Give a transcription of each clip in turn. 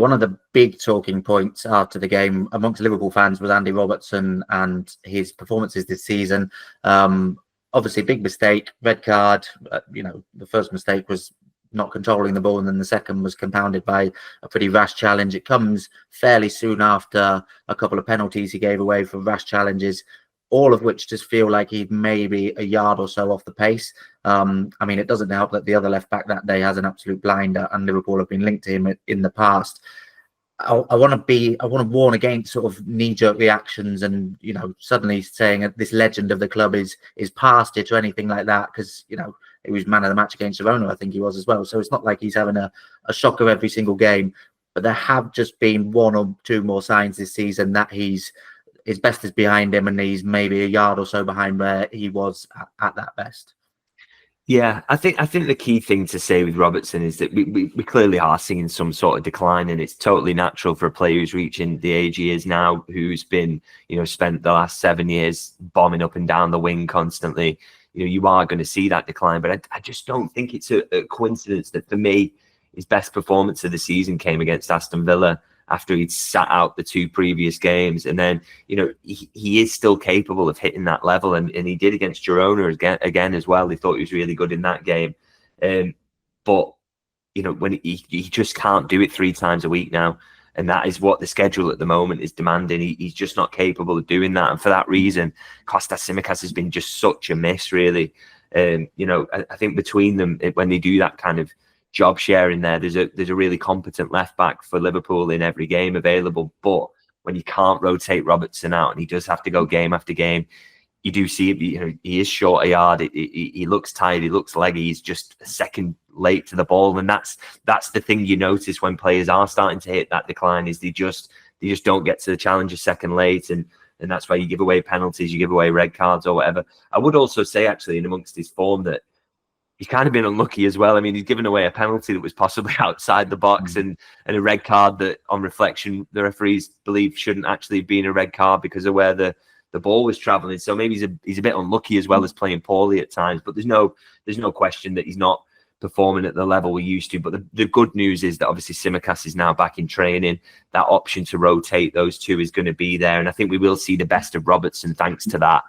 one of the big talking points after the game amongst Liverpool fans was Andy Robertson and his performances this season. Obviously, big mistake, red card. The first mistake was not controlling the ball, and then the second was compounded by a pretty rash challenge. It comes fairly soon after a couple of penalties he gave away for rash challenges, all of which just feel like he's maybe a yard or so off the pace. It doesn't help that the other left back that day has an absolute blinder, and Liverpool have been linked to him in the past. I want to warn against sort of knee-jerk reactions and suddenly saying that this legend of the club is past it or anything like that, because he was man of the match against Girona, I think he was as well. So it's not like he's having a shocker every single game, but there have just been one or two more signs this season that his best is behind him, and he's maybe a yard or so behind where he was at that best. Yeah, I think the key thing to say with Robertson is that we clearly are seeing some sort of decline, and it's totally natural for a player who's reaching the age he is now, who's been, spent the last 7 years bombing up and down the wing constantly. You are going to see that decline, but I just don't think it's a coincidence that, for me, his best performance of the season came against Aston Villa after he'd sat out the 2 previous games. And then, he is still capable of hitting that level. And he did against Girona again as well. They thought he was really good in that game. But, when he just can't do it 3 times a week now. And that is what the schedule at the moment is demanding. He's just not capable of doing that. And for that reason, Kostas Tsimikas has been just such a miss, really. I think between them, when they do that kind of job sharing there, there's a really competent left back for Liverpool in every game available. But when you can't rotate Robertson out and he does have to go game after game, you do see it. He is short a yard. He looks tired. He looks leggy. He's just a second late to the ball, and that's the thing you notice when players are starting to hit that decline, is they just don't get to the challenge a second late, and that's why you give away penalties, you give away red cards or whatever. I would also say, actually, in amongst his form, that he's kind of been unlucky as well. I mean, he's given away a penalty that was possibly outside the box, and a red card that, on reflection, the referees believe shouldn't actually have been a red card because of where the ball was travelling. So maybe he's a bit unlucky, as well as playing poorly at times. But there's no question that he's not performing at the level we used to. But the good news is that obviously Tsimikas is now back in training. That option to rotate those two is going to be there, and I think we will see the best of Robertson thanks to that.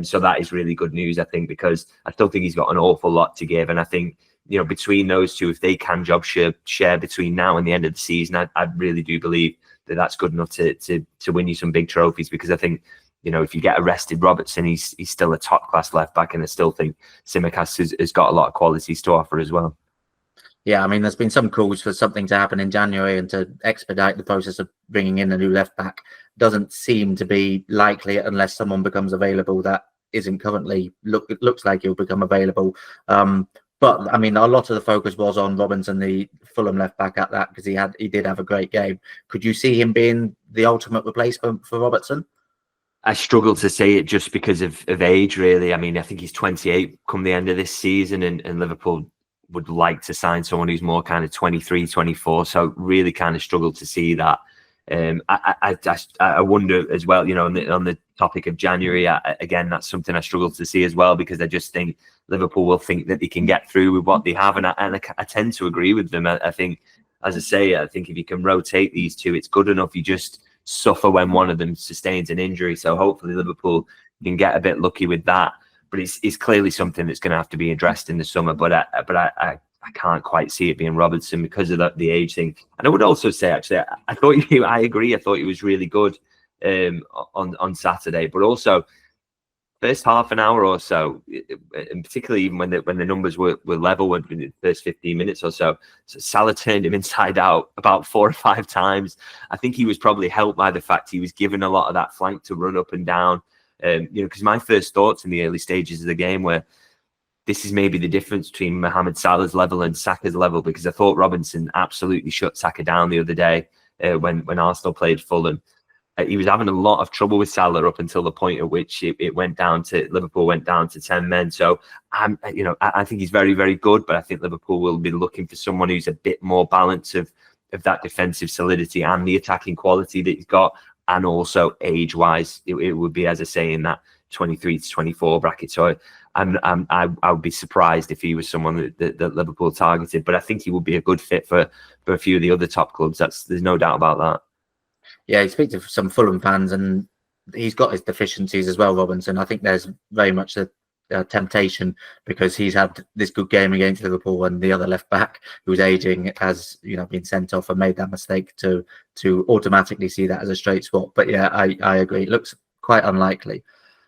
So that is really good news, I think, because I still think he's got an awful lot to give. And I think, between those two, if they can job share between now and the end of the season, I really do believe that that's good enough to win you some big trophies. Because I think, if you get arrested Robertson, he's still a top class left back, and I still think Tsimikas has got a lot of qualities to offer as well. Yeah, there's been some calls for something to happen in January and to expedite the process of bringing in a new left back. Doesn't seem to be likely unless someone becomes available that isn't currently. It looks like he'll become available. But a lot of the focus was on Robinson, the Fulham left back, at that, because he did have a great game. Could you see him being the ultimate replacement for Robertson? I struggle to say it just because of age, really. I think he's 28 come the end of this season, and Liverpool would like to sign someone who's more kind of 23, 24. So really kind of struggle to see that. I wonder as well, on the topic of January, again, that's something I struggle to see as well, because I just think Liverpool will think that they can get through with what they have. And I tend to agree with them. I think, as I say, I think if you can rotate these two, it's good enough. You just suffer when one of them sustains an injury. So hopefully Liverpool can get a bit lucky with that. But it's clearly something that's going to have to be addressed in the summer. But I can't quite see it being Robertson because of the age thing. And I would also say, actually, I agree. I thought he was really good on Saturday. But also, first half an hour or so, and particularly even when the numbers were level in the first 15 minutes or so, Salah turned him inside out about 4 or 5 times. I think he was probably helped by the fact he was given a lot of that flank to run up and down. Because my first thoughts in the early stages of the game were, this is maybe the difference between Mohamed Salah's level and Saka's level, because I thought Robinson absolutely shut Saka down the other day when Arsenal played Fulham. He was having a lot of trouble with Salah up until the point at which Liverpool went down to 10 men. So I think he's very, very good, but I think Liverpool will be looking for someone who's a bit more balance of that defensive solidity and the attacking quality that he's got. And also age-wise, it would be, as I say, in that 23 to 24 bracket. So I would be surprised if he was someone that Liverpool targeted. But I think he would be a good fit for a few of the other top clubs. There's no doubt about that. Yeah, he speaks to some Fulham fans, and he's got his deficiencies as well, Robinson. I think there's very much a temptation, because he's had this good game against Liverpool, and the other left back, who's aging, has been sent off and made that mistake to automatically see that as a straight swap. But yeah, I agree. It looks quite unlikely.